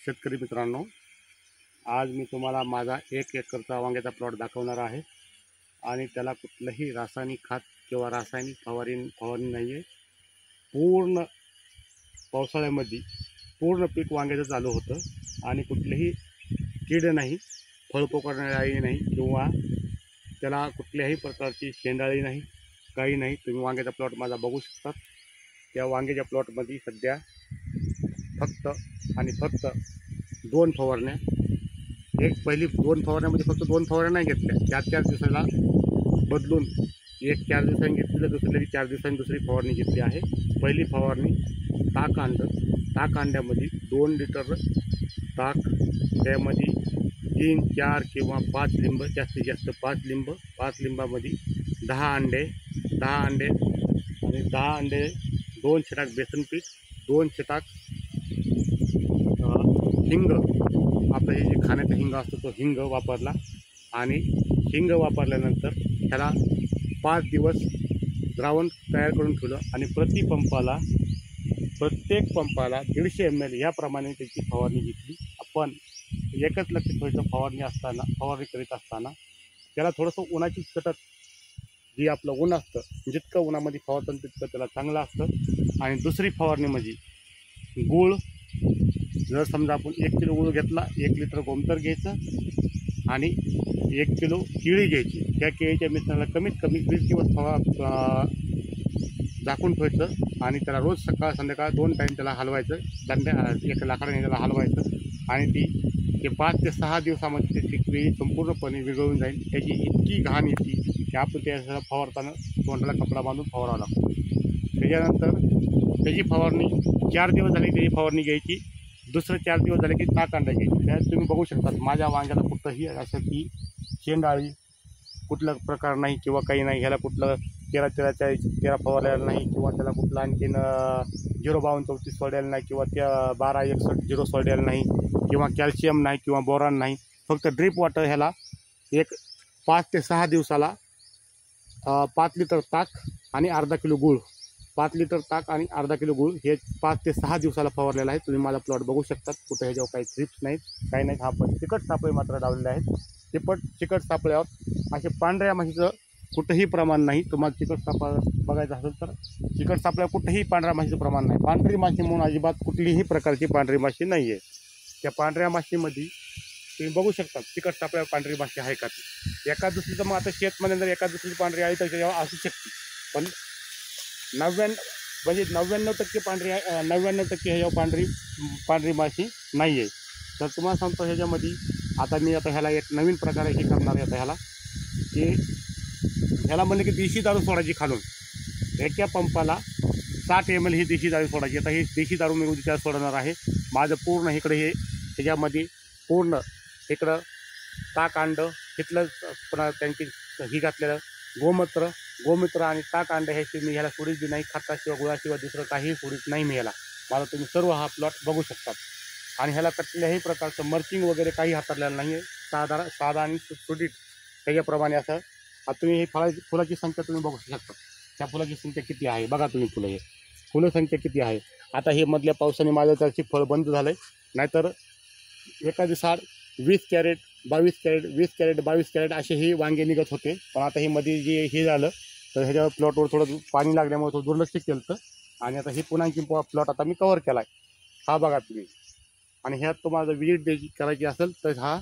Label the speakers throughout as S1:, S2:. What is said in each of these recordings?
S1: शेतकरी मित्रांनो, आज मी तुम्हाला माझा 1 एकरचा वांग्याचा प्लॉट दाखवणार आहे आणि त्याला कुठलंही रासायनिक खत किंवा रासायनिक फवारणी नाही आहे। पूर्ण पावसाळ्यामध्ये पूर्ण पीक वांग्याचं चालू होतं आणि कुठलेही कीड नाही, फळपोकळणारी नाही किंवा त्याला कुठल्याही प्रकारची शेंडाळी नाही, काही नाही। तुम्ही वांग्याचा प्लॉट माझा बघू शकता। त्या वांग्याच्या प्लॉटमध्ये सध्या फक्त आणि फक्त 2 फवारण्या, पहिली 2 फवारण्यामध्ये फक्त 2 फवारण्या नाही घेतल्या, 4-4 दिवसाला बदलून एक 4 दिवसांनी घेतली तर दुसरी 4 दिवसांनी दुसरी फवारणी घेतली आहे। पहिली फवारणी ताक अंड्यामध्ये 2 लिटर ताक, त्यामध्ये 3-4 किंवा 5 लिंब, जास्तीत जास्त 5 लिंब, 5 लिंबामध्ये 10 अंडे आणि 10 अंडे, 2 छटाक बेसन पीठ, 2 छटाक हिंग, आपलं हे जे खाण्याचा हिंग असतो तो हिंग वापरला आणि हिंग वापरल्यानंतर त्याला 5 दिवस द्रावण तयार करून ठेवलं आणि प्रत्येक पंपाला 150 ml याप्रमाणे त्याची फवारणी घेतली। आपण एकच लक्ष ठेवायचं, फवारणी करीत असताना त्याला थोडंसं उन्हाची चटक, जी आपलं ऊन असतं, जितकं उन्हामध्ये फवारतं तितकं त्याला चांगलं असतं। आणि दुसरी फवारणी म्हणजे गूळ, जर समजा आपण 1 किलो गूळ घेतला, 1 लिटर गोमूत्र घ्यायचं आणि 1 किलो केळी घ्यायची। त्या केळीच्या मिश्रणाला कमीत कमी 20 दिवस झाकून ठेवायचं आणि त्याला रोज सकाळ संध्याकाळ 2 टाईम त्याला हलवायचं, एक लाकडाने त्याला हलवायचं आणि ते 5 ते 6 दिवसामध्ये त्याची केळी संपूर्णपणे विरघळून जाईल। त्याची इतकी घाण येते की आपण त्याला फवारताना तोंडाला कपडा बांधून फवारावा लागतो। त्याच्यानंतर त्याची फवारणी 4 दिवस झाली, त्याची फवारणी घ्यायची। दुसरं 4 दिवस झाले की ताक अंडा घ्यायची। त्यात तुम्ही बघू शकता माझ्या वांग्याला कुठंही असं की शेंडाळी कुठला प्रकार नाही किंवा काही नाही। ह्याला कुठलं 13 फवारलेलं नाही किंवा त्याला कुठलं आणखीन 05234 सोडलेलं नाही किंवा त्या 1261 सोडलेलं नाही किंवा कॅल्शियम नाही किंवा बोरॉन नाही। फक्त ड्रीप वॉटर ह्याला 5 ते 6 दिवसाला 5 लिटर ताक आणि अर्धा किलो गूळ, 5 लिटर ताक आणि अर्धा किलो गूळ हे 5 ते 6 दिवसाला फवारलेलं आहे। तुम्ही माझा प्लॉट बघू शकता, कुठं ह्याच्यावर काही ट्रिप्स नाहीत, काही नाहीत। हा पण चिकट सापळे मात्र लावलेले आहेत। ते पण चिकट सापळ्यावर असे पांढऱ्या माशीचं कुठंही प्रमाण नाही। तुम्हाला चिकट सापळा बघायचं असेल तर चिकट सापळ्यावर कुठंही पांढऱ्या माशीचं प्रमाण नाही। पांढरी माशी म्हणून अजिबात कुठलीही प्रकारची पांढरी माशी नाही आहे। त्या पांढऱ्या माशीमध्ये तुम्ही बघू शकता चिकट सापळ्यावर पांढरी माशी आहे का ती। एका दुसरीचं मग आता शेतमध्ये जर एका दुसरी पांढरी आहे तर त्याच्यावर असू शकते, पण 99% पांढरी आहे, 99% ह्याच्यावर पांढरी माशी नाही आहे। तर तुम्हाला सांगतो ह्याच्यामध्ये आता ह्याला एक नवीन प्रकारे हे करणार आहे। ह्याला म्हणलं की देशी दारू सोडायची खालून, एका पंपाला 60 ml ही देशी दारू सोडायची। आता ही देशी दारू मी उद्या सोडणार आहे। माझं पूर्ण इकडे ह्याच्यामध्ये पूर्ण इकडं ताक अंडं घेतलं, पुन्हा त्यांची ही घातलेलं गोमूत्र आणि ताक अंडं ह्याची मी ह्याला सोडीत बी नाही, खताशिवाय गुळाशिवाय दुसरं काहीही सोडीत नाही मी ह्याला। मला तुम्ही सर्व हा प्लॉट बघू शकतात आणि ह्याला कुठल्याही प्रकारचं मर्चिंग वगैरे काही हाताळलेलं नाही आहे। साधा आणि सुटीत त्याच्याप्रमाणे असं। आता तुम्ही ही फुलाची संख्या तुम्ही बघू शकता, त्या फुलाची संख्या किती आहे बघा तुम्ही। फुलं संख्या किती आहे। आता हे मधल्या पावसाने माझं त्याची फळ बंद झालं आहे, नाहीतर एका दिवसात 20 कॅरेट 22 कॅरेट 20 कॅरेट 22 कॅरेट असे हे वांगे निघत होते। पण आता हे मध्ये जे हे झालं तर ह्याच्या प्लॉटवर थोडं पाणी लागल्यामुळे थोडं दुर्लक्ष केलं होतं आणि आता हे पुन्हा आणखी प्लॉट आता मी कव्हर केला आहे। हा बघा तुम्ही। आणि ह्यात तुम्हाला विजिट द्यायची करायची असेल तर हा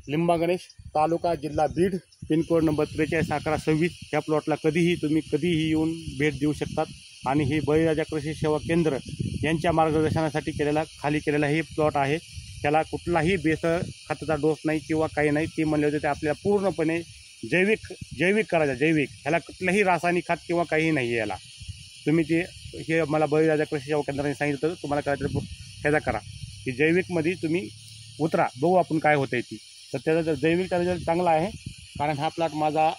S1: लिंबा गणेश, तालुका जिल्हा बीड, पिनकोड नंबर 431126 ह्या प्लॉटला कधीही येऊन भेट देऊ शकतात। आणि हे बळीराजा कृषी सेवा केंद्र यांच्या मार्गदर्शनासाठी खाली केलेला हे प्लॉट आहे। त्याला कुठलाही भेसळ खताचा डोस नाही किंवा काही नाही। ते म्हणले होते ते आपल्याला पूर्णपणे जैविक करायचं, जैविक। ह्याला कुठलंही रासायनिक खत किंवा काहीही नाही आहे याला। तुम्ही हे मला बळीराजा कृषी सेवा केंद्राने सांगितलं, तुम्हाला करायचं ह्याचा करा की जैविकमध्ये तुम्ही उतरा, बघू आपण काय होतं ती। तर त्याचा जैविकचा रिझल्ट चांगला आहे, कारण हा प्लॉट माझा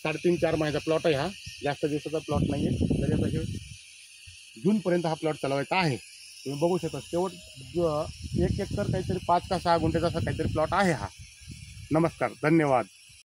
S1: 3.5-4 महिन्याचा प्लॉट आहे। हा जास्त दिवसाचा प्लॉट नाही आहे। त्याच्यात जूनपर्यंत हा प्लॉट चालवायचा आहे। तुम्ही बघू शकता शेवट 1 एकर काहीतरी 5 का 6 गुंठ्याचा असा काहीतरी प्लॉट आहे हा। नमस्कार, धन्यवाद।